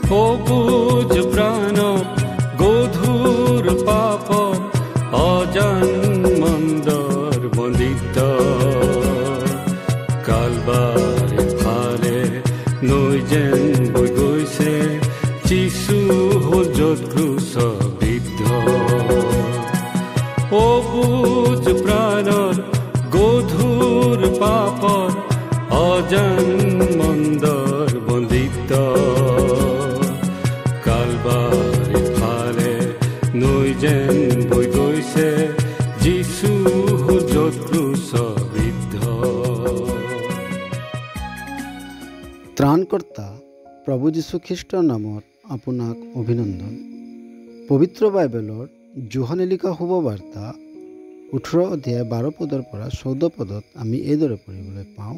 সবুজ প্ৰাণত গধুৰ পাপত অজান মন্দৰ বন্দিত কালবাৰ ফালে নৈ যেন বৈ গৈছে যিছু হ'ল য'ত ক্ৰুচবিদ্ধ সবুজ প্ৰাণত গধুৰ পাপত অজান মন্দৰ বন্দিত কালবাৰ ফালে নৈ যেন বৈ গৈছে যিছু হ'ল য'ত ক্ৰুচবিদ্ধ। ত্ৰাণকৰ্তা প্ৰভু যীশুখ্ৰীষ্টৰ নামত আপোনাক অভিনন্দন। পবিত্ৰ বাইবেলৰ যোহানে লিখা শুভবাৰ্তা 18 অধ্যায় 12 পদৰ পৰা 14 পদত আমি এইদৰে পঢ়িবলৈ পাওঁ।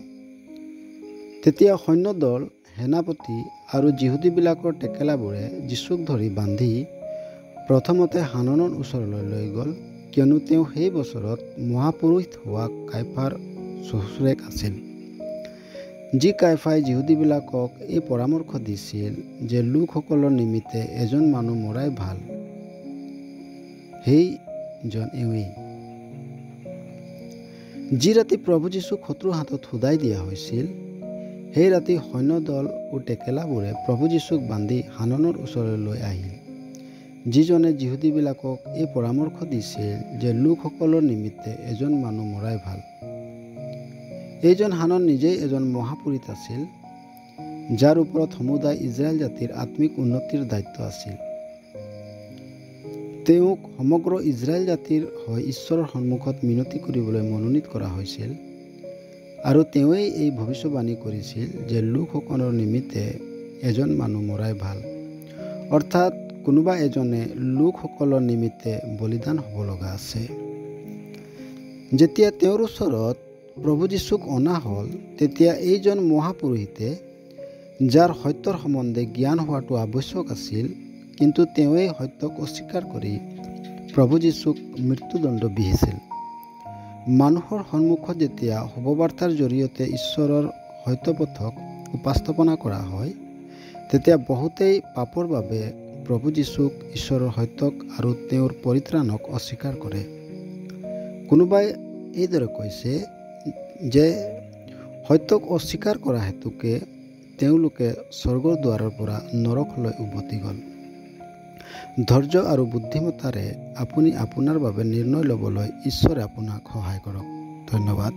তেতিয়া সৈন্যদল সেনাপতি আৰু যিহুদীবিলাকৰ টেকেলাবোৰে যীশুক ধৰি বান্ধি প্ৰথমতে হাননৰ ওচৰলৈ লৈ গ'ল, কিয়নো তেওঁ সেই বছৰত মহাপুৰোহিত হোৱা কাইফাৰ শ্বশুৰেক আছিল। যি কাইফাই যিহুদীবিলাকক এই পৰামৰ্শ দিছিল যে লোকসকলৰ নিমিত্তে এজন মানুহ মৰাই ভাল, সেইজন এওঁৱেই। যি ৰাতি প্ৰভু যীশুক শত্ৰুৰ হাতত শুদাই দিয়া হৈছিল, সেই ৰাতি সৈন্যদল ও টেকেলাবোৰে প্ৰভু যীশুক বান্ধি হাননৰ ওচৰলৈ লৈ আহিল, যিজনে যিহুদীবিলাকক এই পৰামৰ্শ দিছিল যে লোকসকলৰ নিমিত্তে এজন মানুহ মৰাই ভাল। এইজন হানন নিজেই এজন মহাপুৰোহিত আছিল, যাৰ ওপৰত সমুদায় ইজৰাইল জাতিৰ আত্মিক উন্নতিৰ দায়িত্ব আছিল। তেওঁক সমগ্ৰ ইজৰাইল জাতিৰ হৈ ঈশ্বৰৰ সন্মুখত মিনতি কৰিবলৈ মনোনীত কৰা হৈছিল, আৰু তেওঁৱেই এই ভৱিষ্যবাণী কৰিছিল যে লোকসকলৰ নিমিত্তে এজন মানুহ মৰাই ভাল, অৰ্থাৎ কোনোবা এজনে লোকসকলৰ নিমিত্তে বলিদান হ'ব লগা আছে। যেতিয়া তেওঁৰ ওচৰত প্ৰভু যীশুক অনা হ'ল, তেতিয়া এইজন মহাপুৰোহিতে, যাৰ সত্যৰ সম্বন্ধে জ্ঞান হোৱাটো আৱশ্যক আছিল, কিন্তু তেওঁৱেই সত্যক অস্বীকাৰ কৰি প্ৰভু যীশুক মৃত্যুদণ্ড বিহিছিল। মানুহৰ সন্মুখত যেতিয়া শুভবাৰ্তাৰ জৰিয়তে ঈশ্বৰৰ সত্যপথক উপস্থাপনা কৰা হয়, তেতিয়া বহুতেই পাপৰ বাবে প্ৰভু যীশুক, ঈশ্বৰৰ সত্যক আৰু তেওঁৰ পৰিত্ৰাণক অস্বীকাৰ কৰে। কোনোবাই এইদৰে কৈছে যে সত্যক অস্বীকাৰ কৰা হেতুকে তেওঁলোকে স্বৰ্গৰ দুৱাৰৰ পৰা নৰকলৈ উভতি গ'ল। ধৈৰ্য আৰু বুদ্ধিমত্তাৰে আপুনি আপোনাৰ বাবে নিৰ্ণয় ল'বলৈ ঈশ্বৰে আপোনাক সহায় কৰক। ধন্যবাদ।